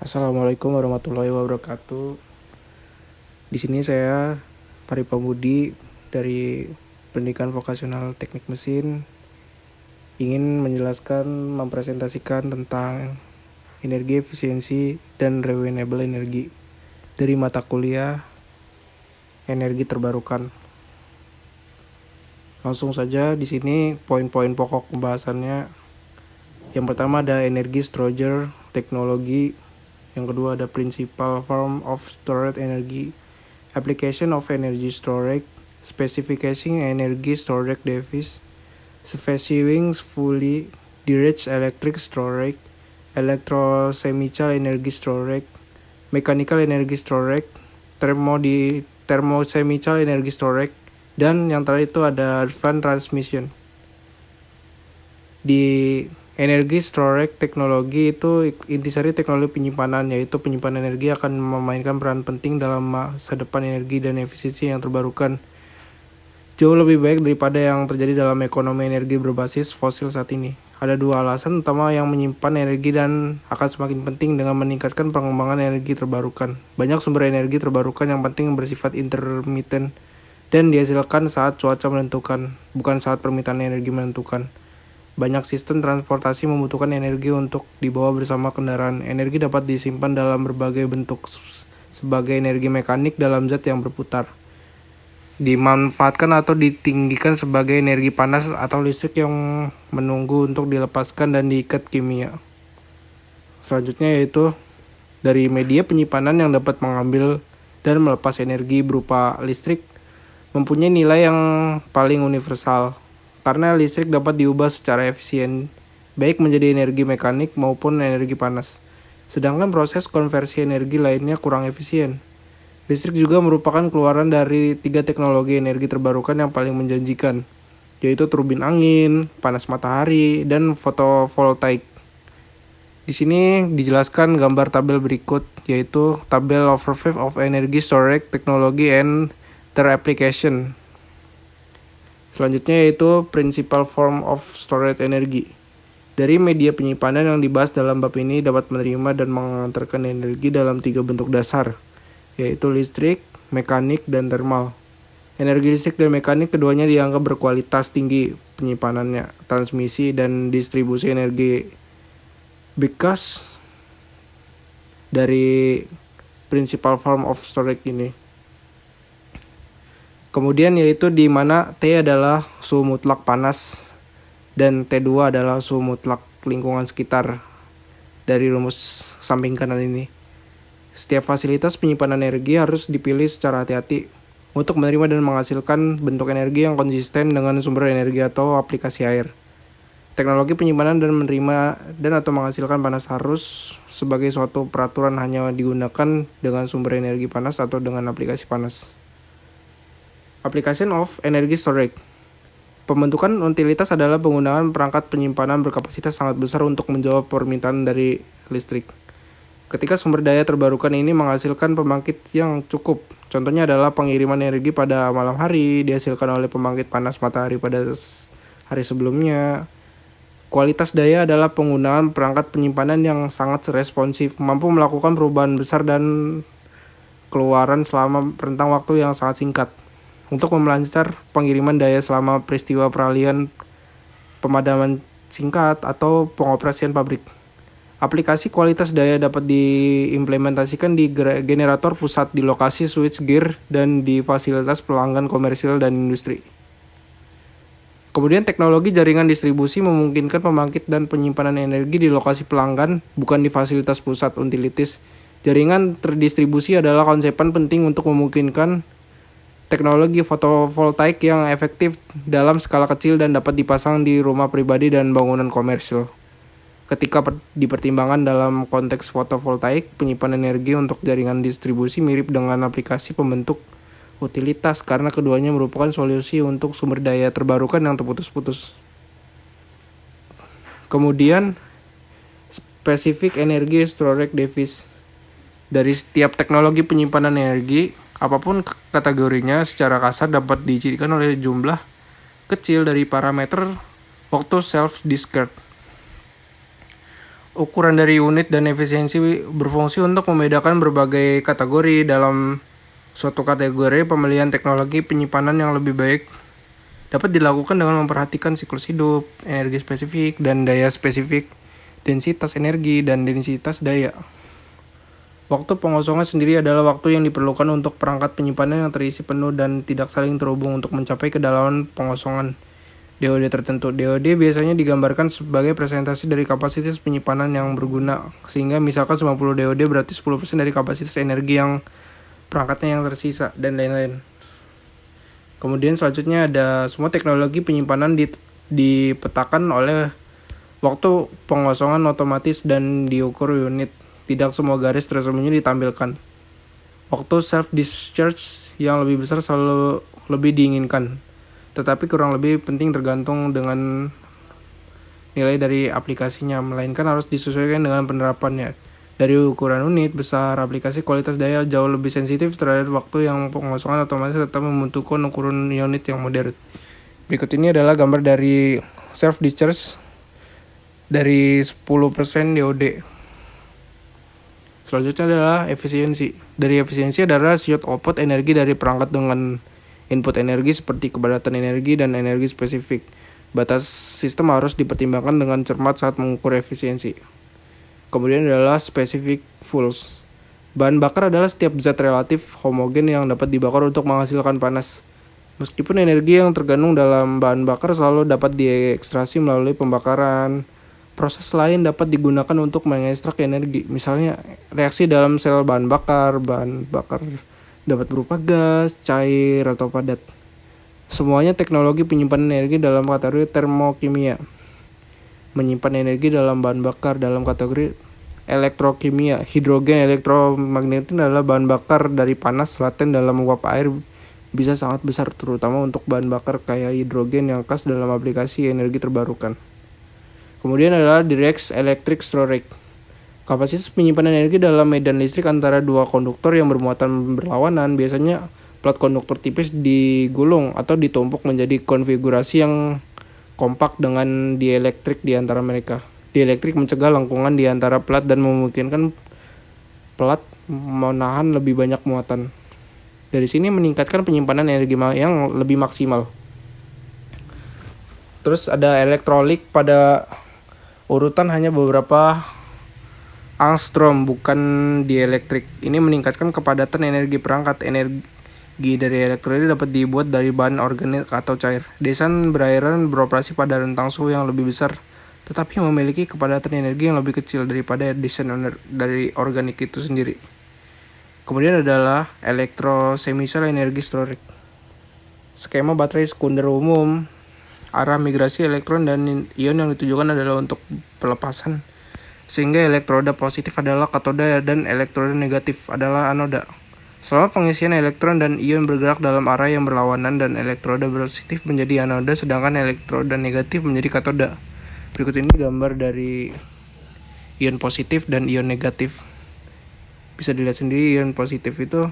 Assalamualaikum warahmatullahi wabarakatuh. Di sini saya Fari Pambudi dari Pendidikan Vokasional Teknik Mesin ingin mempresentasikan tentang energi efisiensi dan renewable energy dari mata kuliah energi terbarukan. Langsung saja di sini poin-poin pokok pembahasannya. Yang pertama ada energi storage teknologi. Yang kedua ada principal form of stored energy, application of energy storage, specification energy storage device, specifying fully direct electric storage, electrochemical energy storage, mechanical energy storage, thermochemical energy storage, dan yang terakhir itu ada advanced transmission. Di energi storage teknologi itu intisari teknologi penyimpanan, yaitu penyimpanan energi akan memainkan peran penting dalam masa depan energi dan efisiensi yang terbarukan. Jauh lebih baik daripada yang terjadi dalam ekonomi energi berbasis fosil saat ini. Ada dua alasan utama yang menyimpan energi dan akan semakin penting dengan meningkatkan pengembangan energi terbarukan. Banyak sumber energi terbarukan yang penting bersifat intermittent dan dihasilkan saat cuaca menentukan, bukan saat permintaan energi menentukan. Banyak sistem transportasi membutuhkan energi untuk dibawa bersama kendaraan. Energi dapat disimpan dalam berbagai bentuk sebagai energi mekanik dalam zat yang berputar. Dimanfaatkan atau ditinggikan sebagai energi panas atau listrik yang menunggu untuk dilepaskan dan diikat kimia. Selanjutnya yaitu dari media penyimpanan yang dapat mengambil dan melepas energi berupa listrik mempunyai nilai yang paling universal. Karena listrik dapat diubah secara efisien, baik menjadi energi mekanik maupun energi panas. Sedangkan proses konversi energi lainnya kurang efisien. Listrik juga merupakan keluaran dari 3 teknologi energi terbarukan yang paling menjanjikan, yaitu turbin angin, panas matahari, dan fotovoltaik. Di sini dijelaskan gambar tabel berikut, yaitu tabel overview of energy storage technology and their application. Selanjutnya yaitu principal form of storage energy. Dari media penyimpanan yang dibahas dalam bab ini dapat menerima dan mengantarkan energi dalam 3 bentuk dasar, yaitu listrik, mekanik, dan thermal. Energi listrik dan mekanik keduanya dianggap berkualitas tinggi penyimpanannya, transmisi, dan distribusi energi. Because dari principal form of storage ini. Kemudian yaitu di mana T adalah suhu mutlak panas dan T2 adalah suhu mutlak lingkungan sekitar dari rumus samping kanan ini. Setiap fasilitas penyimpanan energi harus dipilih secara hati-hati untuk menerima dan menghasilkan bentuk energi yang konsisten dengan sumber energi atau aplikasi air. Teknologi penyimpanan dan menerima dan atau menghasilkan panas harus sebagai suatu peraturan hanya digunakan dengan sumber energi panas atau dengan aplikasi panas. Application of energy storage. Pembentukan utilitas adalah penggunaan perangkat penyimpanan berkapasitas sangat besar untuk menjawab permintaan dari listrik. Ketika sumber daya terbarukan ini menghasilkan pembangkit yang cukup, contohnya adalah pengiriman energi pada malam hari dihasilkan oleh pembangkit panas matahari pada hari sebelumnya. Kualitas daya adalah penggunaan perangkat penyimpanan yang sangat responsif, mampu melakukan perubahan besar dan keluaran selama rentang waktu yang sangat singkat. Untuk memelancar pengiriman daya selama peristiwa peralihan pemadaman singkat atau pengoperasian pabrik. Aplikasi kualitas daya dapat diimplementasikan di generator pusat di lokasi switchgear dan di fasilitas pelanggan komersial dan industri. Kemudian teknologi jaringan distribusi memungkinkan pembangkit dan penyimpanan energi di lokasi pelanggan, bukan di fasilitas pusat utilities. Jaringan terdistribusi adalah konsepan penting untuk memungkinkan teknologi fotovoltaik yang efektif dalam skala kecil dan dapat dipasang di rumah pribadi dan bangunan komersil. Ketika dipertimbangkan dalam konteks fotovoltaik, penyimpanan energi untuk jaringan distribusi mirip dengan aplikasi pembentuk utilitas karena keduanya merupakan solusi untuk sumber daya terbarukan yang terputus-putus. Kemudian, specific energy storage device. Dari setiap teknologi penyimpanan energi, apapun kategorinya secara kasar dapat dicirikan oleh jumlah kecil dari parameter waktu self-discharge. Ukuran dari unit dan efisiensi berfungsi untuk membedakan berbagai kategori. Dalam suatu kategori, pemilihan teknologi penyimpanan yang lebih baik dapat dilakukan dengan memperhatikan siklus hidup, energi spesifik, dan daya spesifik, densitas energi, dan densitas daya. Waktu pengosongan sendiri adalah waktu yang diperlukan untuk perangkat penyimpanan yang terisi penuh dan tidak saling terhubung untuk mencapai kedalaman pengosongan DOD tertentu. DOD biasanya digambarkan sebagai presentasi dari kapasitas penyimpanan yang berguna, sehingga misalkan 90 DOD berarti 10% dari kapasitas energi yang perangkatnya yang tersisa, dan lain-lain. Kemudian selanjutnya ada semua teknologi penyimpanan dipetakan oleh waktu pengosongan otomatis dan diukur unit. Tidak semua garis tersembunyi ditampilkan. Waktu self-discharge yang lebih besar selalu lebih diinginkan, tetapi kurang lebih penting tergantung dengan nilai dari aplikasinya, melainkan harus disesuaikan dengan penerapannya. Dari ukuran unit besar, aplikasi kualitas daya jauh lebih sensitif terhadap waktu yang pengosongan otomatis tetap membutuhkan ukuran unit yang modern. Berikut ini adalah gambar dari self-discharge dari 10% DOD. Selanjutnya adalah efisiensi. Dari efisiensi adalah rasio output energi dari perangkat dengan input energi seperti kepadatan energi dan energi spesifik. Batas sistem harus dipertimbangkan dengan cermat saat mengukur efisiensi. Kemudian adalah specific fuels. Bahan bakar adalah setiap zat relatif homogen yang dapat dibakar untuk menghasilkan panas. Meskipun energi yang terkandung dalam bahan bakar selalu dapat diekstraksi melalui pembakaran, proses lain dapat digunakan untuk mengekstrak energi. Misalnya reaksi dalam sel bahan bakar dapat berupa gas, cair, atau padat. Semuanya teknologi penyimpanan energi dalam kategori termokimia. Menyimpan energi dalam bahan bakar dalam kategori elektrokimia. Hidrogen elektromagnetik adalah bahan bakar dari panas laten dalam uap air bisa sangat besar, terutama untuk bahan bakar kayak hidrogen yang khas dalam aplikasi energi terbarukan. Kemudian adalah direct electric storage. Kapasitas penyimpanan energi dalam medan listrik antara dua konduktor yang bermuatan berlawanan. Biasanya plat konduktor tipis digulung atau ditumpuk menjadi konfigurasi yang kompak dengan dielektrik di antara mereka. Dielektrik mencegah lengkungan di antara plat dan memungkinkan plat menahan lebih banyak muatan. Dari sini meningkatkan penyimpanan energi yang lebih maksimal. Terus ada elektrolit pada urutan hanya beberapa angstrom, bukan dielektrik. Ini meningkatkan kepadatan energi perangkat. Energi dari elektrolit dapat dibuat dari bahan organik atau cair. Desain berairan beroperasi pada rentang suhu yang lebih besar, tetapi memiliki kepadatan energi yang lebih kecil daripada desain dari organik itu sendiri. Kemudian adalah elektrosemisal energi storage. Skema baterai sekunder umum. Arah migrasi elektron dan ion yang ditujukan adalah untuk pelepasan, sehingga elektroda positif adalah katoda dan elektroda negatif adalah anoda. Selama pengisian elektron dan ion bergerak dalam arah yang berlawanan dan elektroda positif menjadi anoda sedangkan elektroda negatif menjadi katoda. Berikut ini gambar dari ion positif dan ion negatif. Bisa dilihat sendiri, ion positif itu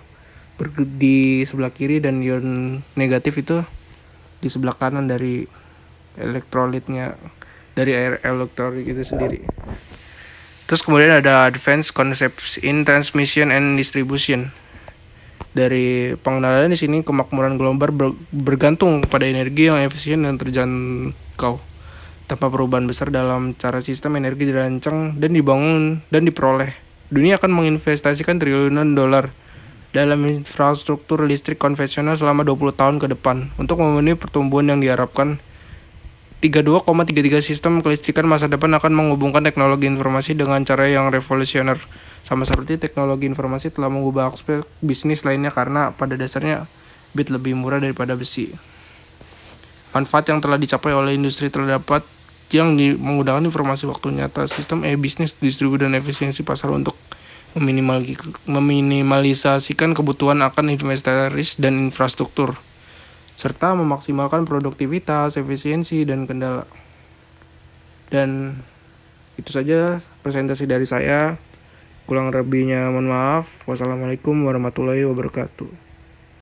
di sebelah kiri dan ion negatif itu di sebelah kanan dari elektrolitnya, dari air elektrolit itu sendiri. Terus kemudian ada advanced concepts in transmission and distribution. Dari pengenalan di sini, kemakmuran global bergantung pada energi yang efisien dan terjangkau. Tanpa perubahan besar dalam cara sistem energi dirancang dan dibangun dan diperoleh, dunia akan menginvestasikan triliunan dolar dalam infrastruktur listrik konvensional selama 20 tahun ke depan untuk memenuhi pertumbuhan yang diharapkan. 32,33 sistem kelistrikan masa depan akan menghubungkan teknologi informasi dengan cara yang revolusioner. Sama seperti teknologi informasi telah mengubah aspek bisnis lainnya karena pada dasarnya bit lebih murah daripada besi. Manfaat yang telah dicapai oleh industri terdapat yang menggunakan informasi waktu nyata, sistem e-bisnis, distribusi dan efisiensi pasar untuk meminimalisasikan kebutuhan akan inventaris dan infrastruktur, serta memaksimalkan produktivitas, efisiensi, dan kendala. Dan itu saja presentasi dari saya. Kurang lebihnya mohon maaf. Wassalamualaikum warahmatullahi wabarakatuh.